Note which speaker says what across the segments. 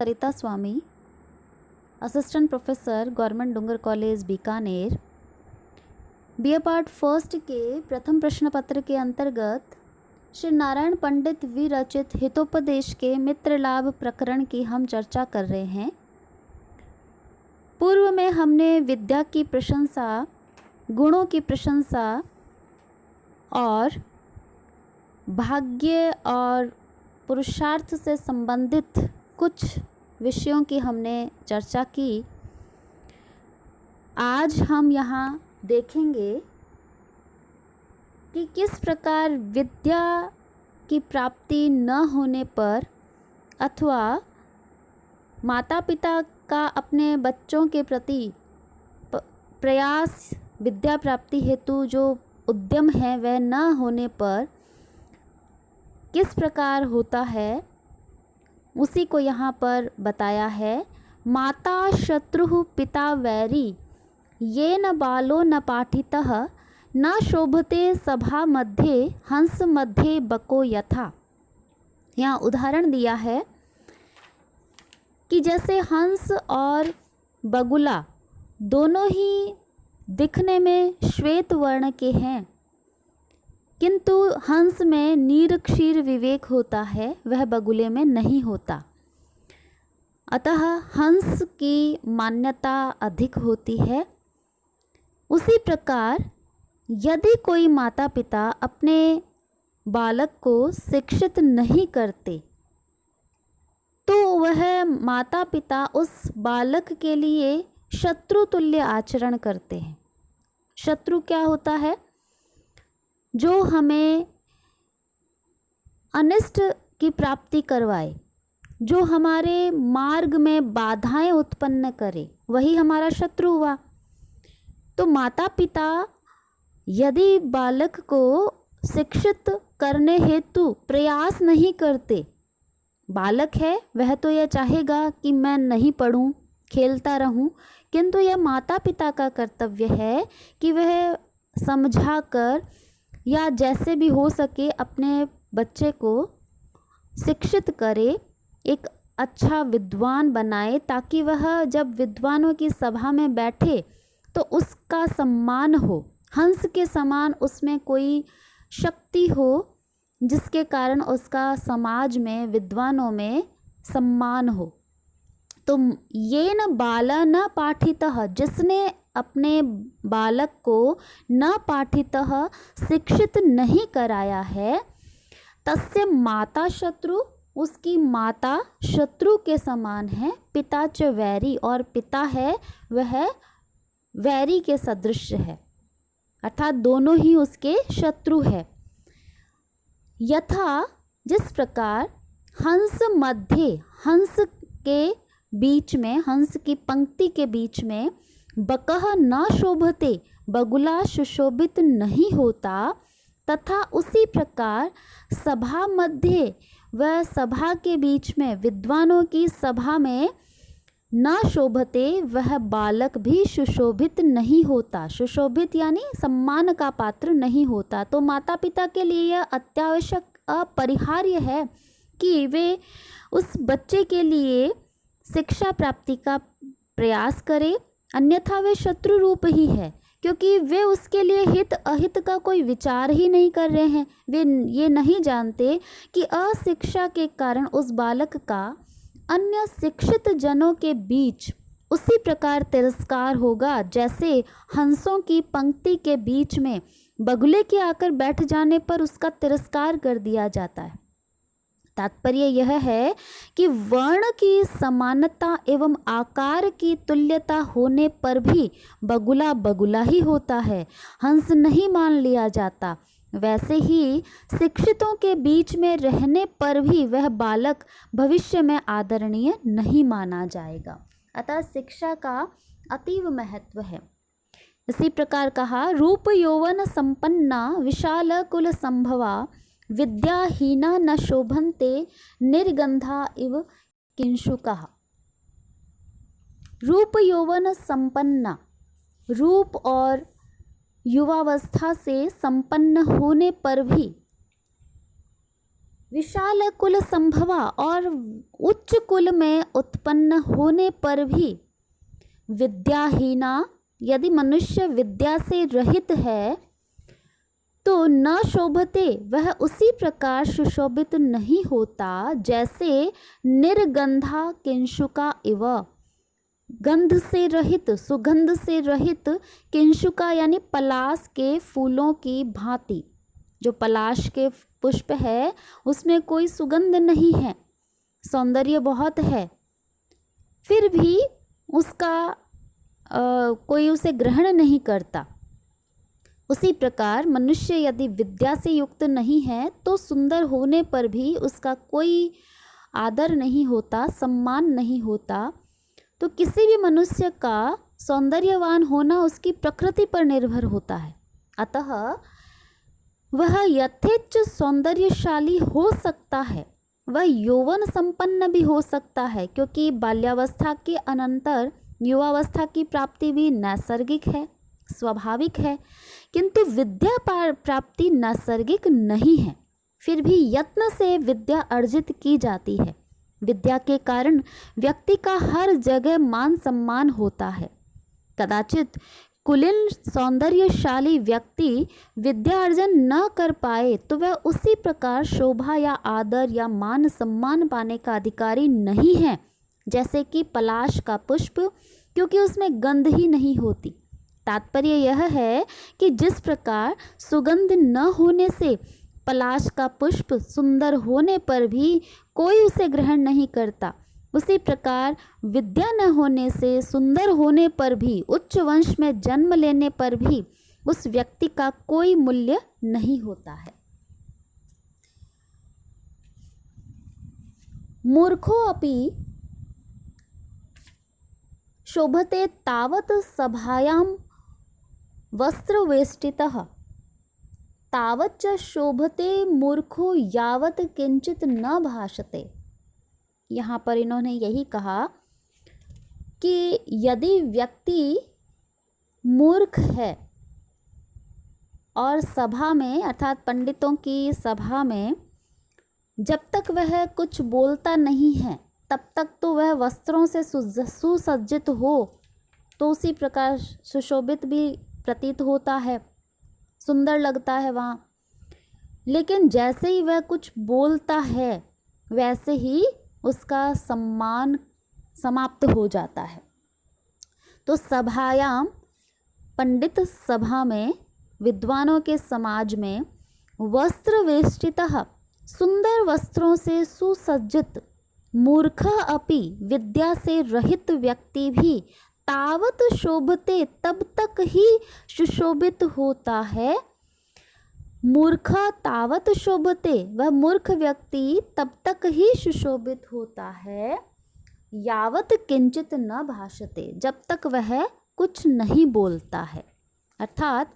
Speaker 1: सरिता Swami, assistant professor, government Dungar college Bikaner. BA part first के प्रथम प्रश्न पत्र के अंतर्गत श्री नारायण पंडित विरचित हितोपदेश के मित्र लाभ प्रकरण की हम चर्चा कर रहे हैं। पूर्व में हमने विद्या की प्रशंसा, गुणों की प्रशंसा और भाग्य और पुरुषार्थ से संबंधित कुछ विषयों की हमने चर्चा की। आज हम यहाँ देखेंगे कि किस प्रकार विद्या की प्राप्ति न होने पर अथवा माता पिता का अपने बच्चों के प्रति प्रयास, विद्या प्राप्ति हेतु जो उद्यम है वह न होने पर किस प्रकार होता है, उसी को यहाँ पर बताया है। माता शत्रु पिता वैरी, ये न बालो न पाठितः, न शोभते सभा मध्ये, हंस मध्ये बको यथा। यहाँ उदाहरण दिया है कि जैसे हंस और बगुला दोनों ही दिखने में श्वेत वर्ण के हैं, किंतु हंस में नीर क्षीर विवेक होता है, वह बगुले में नहीं होता। अतः हंस की मान्यता अधिक होती है। उसी प्रकार यदि कोई माता पिता अपने बालक को शिक्षित नहीं करते तो वह माता पिता उस बालक के लिए शत्रु तुल्य आचरण करते हैं। शत्रु क्या होता है? जो हमें अनिष्ट की प्राप्ति करवाए, जो हमारे मार्ग में बाधाएं उत्पन्न करे, वही हमारा शत्रु हुआ। तो माता पिता यदि बालक को शिक्षित करने हेतु प्रयास नहीं करते, बालक है वह तो यह चाहेगा कि मैं नहीं पढ़ूं, खेलता रहूं, किंतु यह माता पिता का कर्तव्य है कि वह समझाकर या जैसे भी हो सके अपने बच्चे को शिक्षित करे, एक अच्छा विद्वान बनाए, ताकि वह जब विद्वानों की सभा में बैठे तो उसका सम्मान हो, हंस के समान उसमें कोई शक्ति हो जिसके कारण उसका समाज में, विद्वानों में सम्मान हो। तो ये न बाला न पाठितः, जिसने अपने बालक को न पाठितः शिक्षित नहीं कराया है, तस्य माता शत्रु, उसकी माता शत्रु के समान है। पिता च वैरी, और पिता है वह वैरी के सदृश है, अर्थात दोनों ही उसके शत्रु है। यथा, जिस प्रकार हंस मध्य, हंस के बीच में, हंस की पंक्ति के बीच में बकह न शोभते, बगुला सुशोभित नहीं होता, तथा उसी प्रकार सभा मध्य, वह सभा के बीच में, विद्वानों की सभा में न शोभते, वह बालक भी सुशोभित नहीं होता। सुशोभित यानी सम्मान का पात्र नहीं होता। तो माता पिता के लिए यह अत्यावश्यक, अपरिहार्य है कि वे उस बच्चे के लिए शिक्षा प्राप्ति का प्रयास करें, अन्यथा वे शत्रु रूप ही है, क्योंकि वे उसके लिए हित अहित का कोई विचार ही नहीं कर रहे हैं। वे ये नहीं जानते कि अशिक्षा के कारण उस बालक का अन्य शिक्षित जनों के बीच उसी प्रकार तिरस्कार होगा जैसे हंसों की पंक्ति के बीच में बगुले के आकर बैठ जाने पर उसका तिरस्कार कर दिया जाता है। तात्पर्य यह है कि वर्ण की समानता एवं आकार की तुल्यता होने पर भी बगुला बगुला ही होता है, हंस नहीं मान लिया जाता। वैसे ही शिक्षितों के बीच में रहने पर भी वह बालक भविष्य में आदरणीय नहीं माना जाएगा। अतः शिक्षा का अतीव महत्व है। इसी प्रकार कहा, रूप यौवन संपन्ना विशाल कुल संभवा, विद्याहीना न शोभन्ते निर्गंधा इव किंशुकः। रूप यौवन संपन्ना, रूप और युवावस्था से संपन्न होने पर भी विशाल कुल संभवा, और उच्च कुल में उत्पन्न होने पर भी विद्याहीना, यदि मनुष्य विद्या से रहित है तो न शोभते, वह उसी प्रकार सुशोभित नहीं होता जैसे निर्गंधा किंशुका इव, गंध से रहित, सुगंध से रहित किंशुका यानी पलाश के फूलों की भांति। जो पलाश के पुष्प है उसमें कोई सुगंध नहीं है, सौंदर्य बहुत है, फिर भी उसका कोई उसे ग्रहण नहीं करता। उसी प्रकार मनुष्य यदि विद्या से युक्त नहीं है तो सुंदर होने पर भी उसका कोई आदर नहीं होता, सम्मान नहीं होता। तो किसी भी मनुष्य का सौंदर्यवान होना उसकी प्रकृति पर निर्भर होता है। अतः वह यथेच्छ सौंदर्यशाली हो सकता है, वह यौवन संपन्न भी हो सकता है, क्योंकि बाल्यावस्था के अनंतर युवावस्था की प्राप्ति भी नैसर्गिक है, स्वाभाविक है, किंतु विद्या प्राप्ति नैसर्गिक नहीं है। फिर भी यत्न से विद्या अर्जित की जाती है। विद्या के कारण व्यक्ति का हर जगह मान सम्मान होता है। कदाचित कुलीन सौंदर्यशाली व्यक्ति विद्या अर्जन न कर पाए तो वह उसी प्रकार शोभा या आदर या मान सम्मान पाने का अधिकारी नहीं है जैसे कि पलाश का पुष्प, क्योंकि उसमें गंध ही नहीं होती। तात्पर्य यह है कि जिस प्रकार सुगंध न होने से पलाश का पुष्प सुंदर होने पर भी कोई उसे ग्रहण नहीं करता, उसी प्रकार विद्या न होने से, सुंदर होने पर भी, उच्च वंश में जन्म लेने पर भी उस व्यक्ति का कोई मूल्य नहीं होता है। मूर्खो अपि शोभते तावत् सभायां वस्त्रवेष्टितः, तावच्च शोभते मूर्खो यावत् किंचित न भाषते। यहाँ पर इन्होंने यही कहा कि यदि व्यक्ति मूर्ख है और सभा में अर्थात पंडितों की सभा में जब तक वह कुछ बोलता नहीं है तब तक तो वह वस्त्रों से सुसज्जित हो तो उसी प्रकार सुशोभित भी प्रतीत होता है, सुंदर लगता है वहाँ। लेकिन जैसे ही वह कुछ बोलता है वैसे ही उसका सम्मान समाप्त हो जाता है। तो सभायाम, पंडित सभा में, विद्वानों के समाज में, वस्त्र वेष्टितः, सुंदर वस्त्रों से सुसज्जित, मूर्ख अपि, विद्या से रहित व्यक्ति भी तावत शोभते, तब तक ही सुशोभित होता है। मूर्ख तावत शोभते, वह मूर्ख व्यक्ति तब तक ही सुशोभित होता है, यावत किंचित न भाषते, जब तक वह कुछ नहीं बोलता है। अर्थात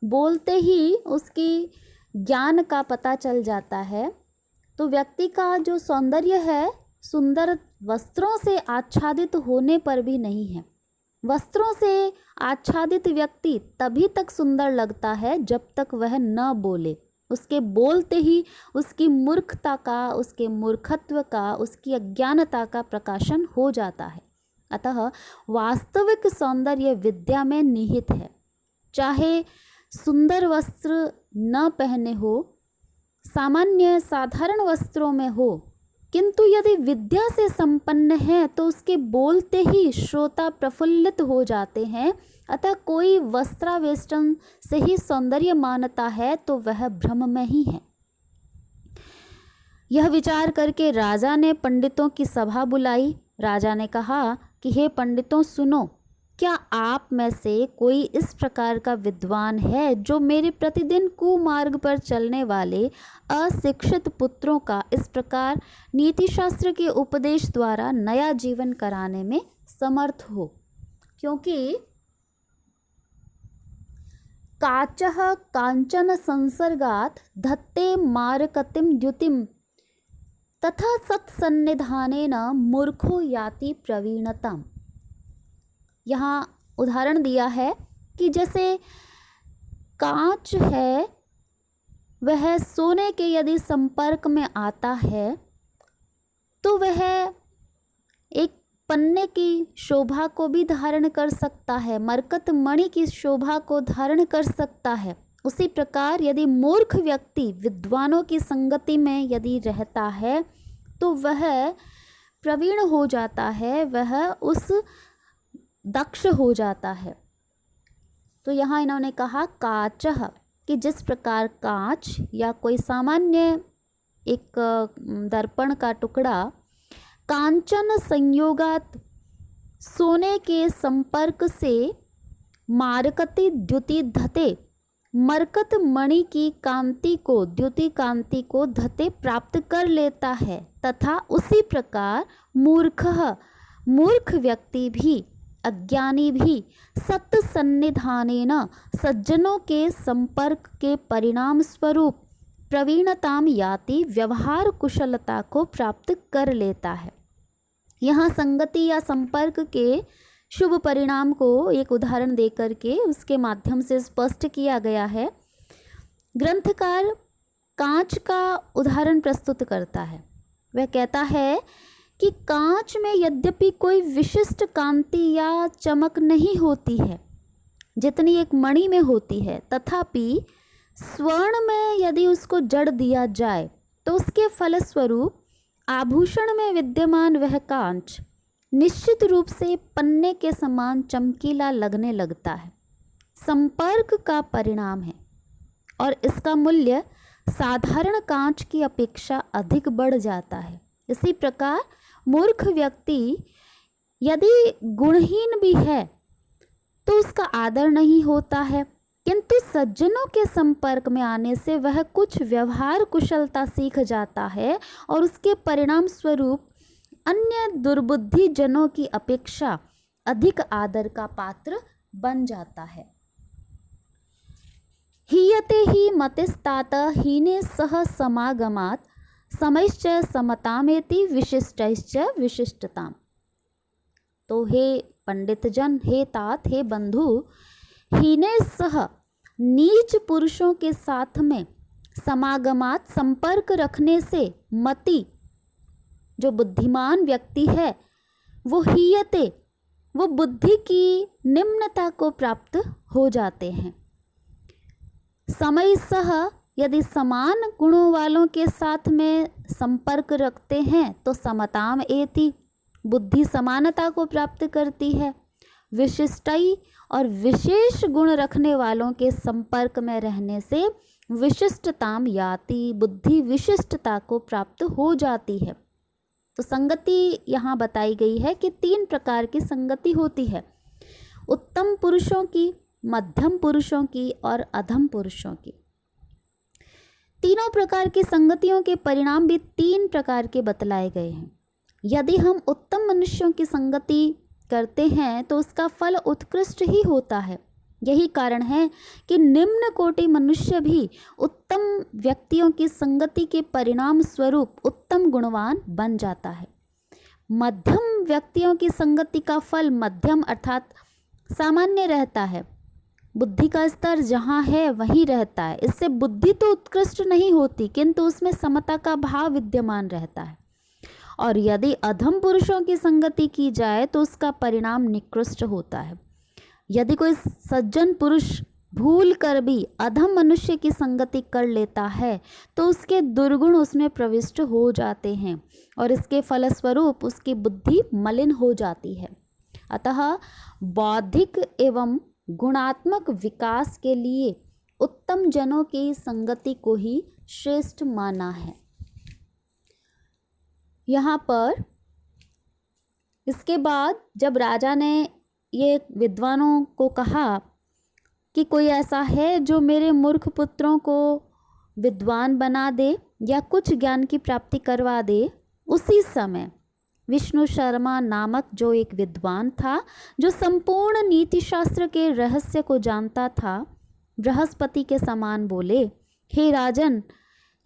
Speaker 1: बोलते ही उसकी ज्ञान का पता चल जाता है। तो व्यक्ति का जो सौंदर्य है सुंदर वस्त्रों से आच्छादित होने पर भी नहीं है। वस्त्रों से आच्छादित व्यक्ति तभी तक सुंदर लगता है जब तक वह न बोले। उसके बोलते ही उसकी मूर्खता का, उसके मूर्खत्व का, उसकी अज्ञानता का प्रकाशन हो जाता है। अतः वास्तविक सौंदर्य विद्या में निहित है। चाहे सुंदर वस्त्र न पहने हो, सामान्य साधारण वस्त्रों में हो, किंतु यदि विद्या से संपन्न है तो उसके बोलते ही श्रोता प्रफुल्लित हो जाते हैं। अतः कोई वस्त्रावेष्टन से ही सौंदर्य मानता है तो वह भ्रम में ही है। यह विचार करके राजा ने पंडितों की सभा बुलाई। राजा ने कहा कि हे पंडितों सुनो, क्या आप में से कोई इस प्रकार का विद्वान है जो मेरे प्रतिदिन कुमार्ग पर चलने वाले अशिक्षित पुत्रों का इस प्रकार नीति शास्त्र के उपदेश द्वारा नया जीवन कराने में समर्थ हो? क्योंकि काचः कांचन संसर्गात् धत्ते मारकतिम द्युतिम तथा सत्सन्निधानेन मूर्खो याति प्रवीणताम्। यहाँ उदाहरण दिया है कि जैसे कांच है वह सोने के यदि संपर्क में आता है तो वह एक पन्ने की शोभा को भी धारण कर सकता है, मरकत मणि की शोभा को धारण कर सकता है। उसी प्रकार यदि मूर्ख व्यक्ति विद्वानों की संगति में यदि रहता है तो वह प्रवीण हो जाता है, वह उस दक्ष हो जाता है। तो यहाँ इन्होंने कहा काचः, कि जिस प्रकार कांच या कोई सामान्य एक दर्पण का टुकड़ा कांचन संयोगात सोने के संपर्क से मारकति द्युति धते मरकत मणि की कांति को द्युति कांति को धते प्राप्त कर लेता है, तथा उसी प्रकार मूर्ख व्यक्ति भी अज्ञानी भी सत सन्निधानेन सज्जनों के संपर्क के परिणाम स्वरूप प्रवीणताम याति व्यवहार कुशलता को प्राप्त कर लेता है। यहाँ संगति या संपर्क के शुभ परिणाम को एक उदाहरण देकर के उसके माध्यम से स्पष्ट किया गया है। ग्रंथकार कांच का उदाहरण प्रस्तुत करता है। वह कहता है कि कांच में यद्यपि कोई विशिष्ट कांति या चमक नहीं होती है जितनी एक मणि में होती है, तथापि स्वर्ण में यदि उसको जड़ दिया जाए तो उसके फलस्वरूप आभूषण में विद्यमान वह कांच निश्चित रूप से पन्ने के समान चमकीला लगने लगता है। संपर्क का परिणाम है और इसका मूल्य साधारण कांच की अपेक्षा अधिक बढ़ जाता है। इसी प्रकार मूर्ख व्यक्ति यदि गुणहीन भी है तो उसका आदर नहीं होता है, किंतु सज्जनों के संपर्क में आने से वह कुछ व्यवहार कुशलता सीख जाता है और उसके परिणाम स्वरूप अन्य दुर्बुद्धि जनों की अपेक्षा अधिक आदर का पात्र बन जाता है। हीयते ही मतिस्तात हीने सह समागमात् समैश्च समतामेति विशिष्टैश्च विशिष्टताम्। तो हे पंडित जन, हे तात, हे बंधु, हीने सह नीच पुरुषों के साथ में समागमात संपर्क रखने से मति जो बुद्धिमान व्यक्ति है वो हीयते वो बुद्धि की निम्नता को प्राप्त हो जाते हैं। समय सह यदि समान गुणों वालों के साथ में संपर्क रखते हैं तो समताम एति बुद्धि समानता को प्राप्त करती है। विशिष्टई और विशेष गुण रखने वालों के संपर्क में रहने से विशिष्टताम याति बुद्धि विशिष्टता को प्राप्त हो जाती है। तो संगति यहाँ बताई गई है कि 3 प्रकार की संगति होती है, उत्तम पुरुषों की, मध्यम पुरुषों की और अधम पुरुषों की। तीनों प्रकार की संगतियों के परिणाम भी 3 प्रकार के बतलाए गए हैं। यदि हम उत्तम मनुष्यों की संगति करते हैं तो उसका फल उत्कृष्ट ही होता है। यही कारण है कि निम्न कोटि मनुष्य भी उत्तम व्यक्तियों की संगति के परिणाम स्वरूप उत्तम गुणवान बन जाता है। मध्यम व्यक्तियों की संगति का फल मध्यम अर्थात सामान्य रहता है। बुद्धि का स्तर जहाँ है वहीं रहता है। इससे बुद्धि तो उत्कृष्ट नहीं होती किंतु उसमें समता का भाव विद्यमान रहता है। और यदि अधम पुरुषों की संगति की जाए तो उसका परिणाम निकृष्ट होता है। यदि कोई सज्जन पुरुष भूल कर भी अधम मनुष्य की संगति कर लेता है तो उसके दुर्गुण उसमें प्रविष्ट हो जाते हैं और इसके फलस्वरूप उसकी बुद्धि मलिन हो जाती है। अतः बौद्धिक एवं गुणात्मक विकास के लिए उत्तम जनों की संगति को ही श्रेष्ठ माना है। यहाँ पर इसके बाद जब राजा ने ये विद्वानों को कहा कि कोई ऐसा है जो मेरे मूर्ख पुत्रों को विद्वान बना दे या कुछ ज्ञान की प्राप्ति करवा दे, उसी समय विष्णु शर्मा नामक जो एक विद्वान था जो संपूर्ण नीति शास्त्र के रहस्य को जानता था, बृहस्पति के समान बोले, हे राजन,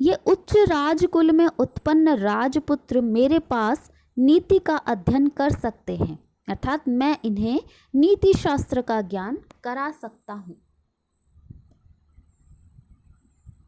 Speaker 1: ये उच्च राजकुल में उत्पन्न राजपुत्र मेरे पास नीति का अध्ययन कर सकते हैं, अर्थात मैं इन्हें नीति शास्त्र का ज्ञान करा सकता हूँ।